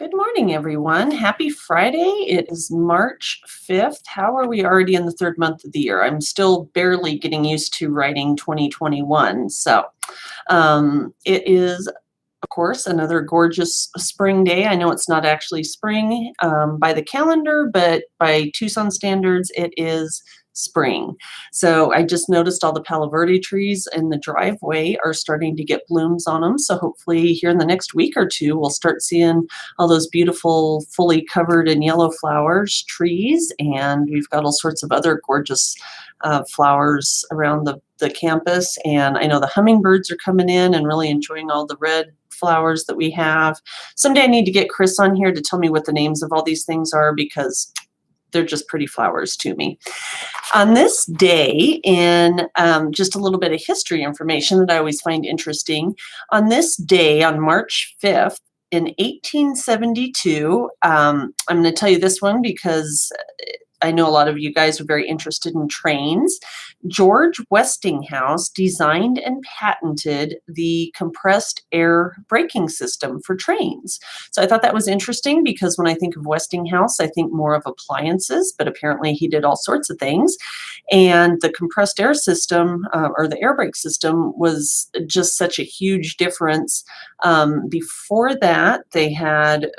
Good morning, everyone. Happy Friday. It is March 5th. How are we already in the third month of the year? I'm still barely getting used to writing 2021. It is, of course, another gorgeous spring day. I know it's not actually spring by the calendar, but by Tucson standards, it is spring. So I just noticed all the Palo Verde trees in the driveway are starting to get blooms on them. So hopefully here in the next week or two, we'll start seeing all those beautiful, fully covered in yellow flowers trees. And we've got all sorts of other gorgeous flowers around the campus. And I know the hummingbirds are coming in and really enjoying all the red flowers that we have. Someday I need to get Chris on here to tell me what the names of all these things are because they're just pretty flowers to me. On this day, in just a little bit of history information that I always find interesting, on this day, on March 5th, in 1872, I'm going to tell you this one because I know a lot of you guys are very interested in trains. George Westinghouse designed and patented the compressed air braking system for trains. So I thought that was interesting because when I think of Westinghouse, I think more of appliances, but apparently he did all sorts of things. And the compressed air system or the air brake system was just such a huge difference. Before that, they had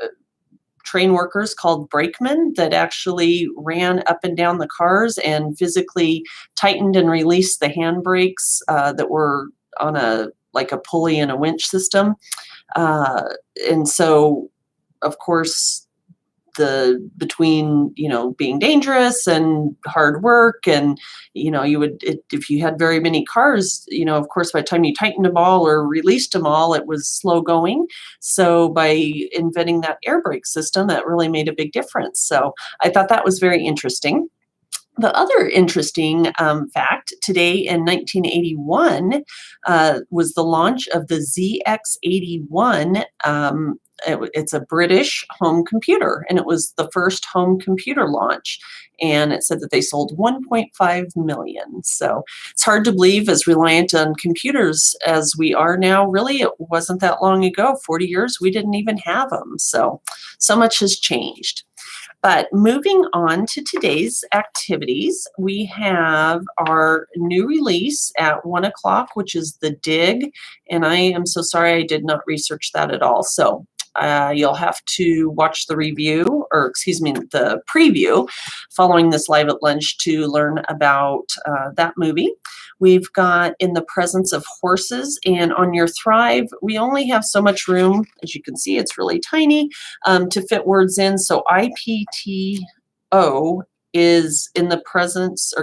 train workers called brakemen that actually ran up and down the cars and physically tightened and released the handbrakes that were on a pulley and a winch system. And so, of course, between being dangerous and hard work, and if you had very many cars, of course by the time you tightened them all or released them all, it was slow going. So by inventing that air brake system, that really made a big difference. So I thought that was very interesting. The other interesting fact, today in 1981 was the launch of the ZX81. It's a British home computer, and it was the first home computer launch. And it said that they sold 1.5 million. So it's hard to believe, as reliant on computers as we are now. Really, it wasn't that long ago, 40 years, we didn't even have them. So much has changed. But moving on to today's activities, we have our new release at 1 o'clock, which is The Dig. And I am so sorry I did not research that at all. So you'll have to watch the the preview following this live at lunch to learn about that movie. We've got In the Presence of Horses, and on your Thrive, we only have so much room. As you can see, it's really tiny to fit words in. So IPTO is in the presence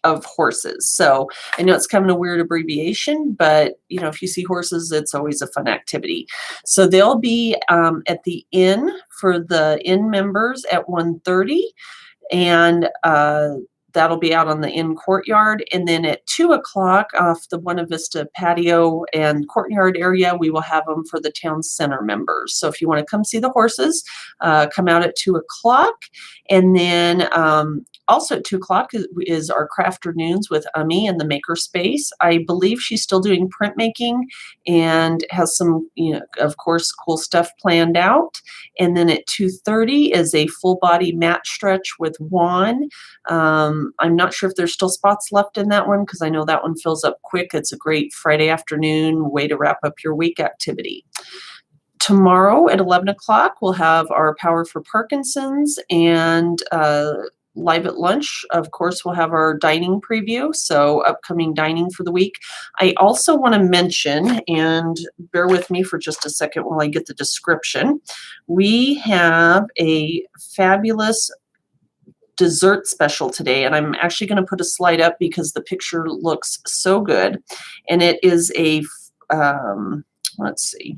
of horses. So I know it's kind of a weird abbreviation, but if you see horses, it's always a fun activity. So they'll be at the inn for the inn members at 1:30, and that'll be out on the inn courtyard. And then at 2 o'clock off the Buena Vista patio and courtyard area, we will have them for the town center members. So if you want to come see the horses, come out at 2 o'clock. And then also at 2 o'clock is our Crafternoons with Ummi in the Makerspace. I believe she's still doing printmaking and has some, of course, cool stuff planned out. And then at 2:30 is a full body mat stretch with Juan. I'm not sure if there's still spots left in that one because I know that one fills up quick. It's a great Friday afternoon way to wrap up your week activity. Tomorrow at 11 o'clock, we'll have our Power for Parkinson's, and live at lunch, of course, we'll have our dining preview, so upcoming dining for the week. I also want to mention, and bear with me for just a second while I get the description, we have a fabulous dessert special today, and I'm actually going to put a slide up because the picture looks so good. And it is a let's see,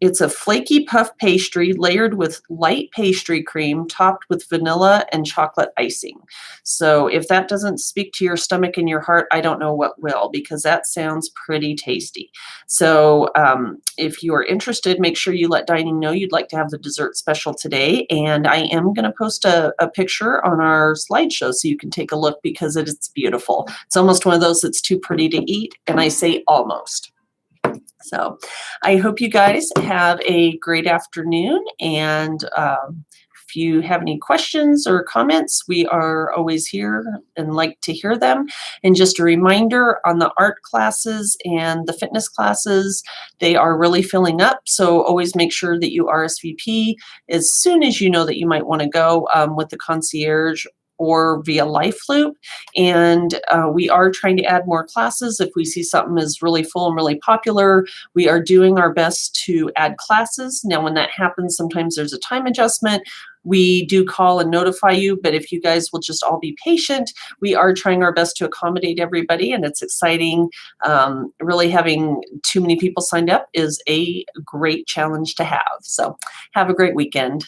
it's a flaky puff pastry layered with light pastry cream topped with vanilla and chocolate icing. So if that doesn't speak to your stomach and your heart, I don't know what will, because that sounds pretty tasty. So if you are interested, make sure you let dining know you'd like to have the dessert special today. And I am going to post a picture on our slideshow so you can take a look because it's beautiful. It's almost one of those that's too pretty to eat, and I say almost. So I hope you guys have a great afternoon. And if you have any questions or comments, we are always here and like to hear them. And just a reminder on the art classes and the fitness classes, they are really filling up. So always make sure that you RSVP as soon as you know that you might want to go with the concierge or via LifeLoop. And we are trying to add more classes. If we see something is really full and really popular, we are doing our best to add classes. Now, when that happens, sometimes there's a time adjustment. We do call and notify you, but if you guys will just all be patient, we are trying our best to accommodate everybody, and it's exciting. Really having too many people signed up is a great challenge to have. So have a great weekend.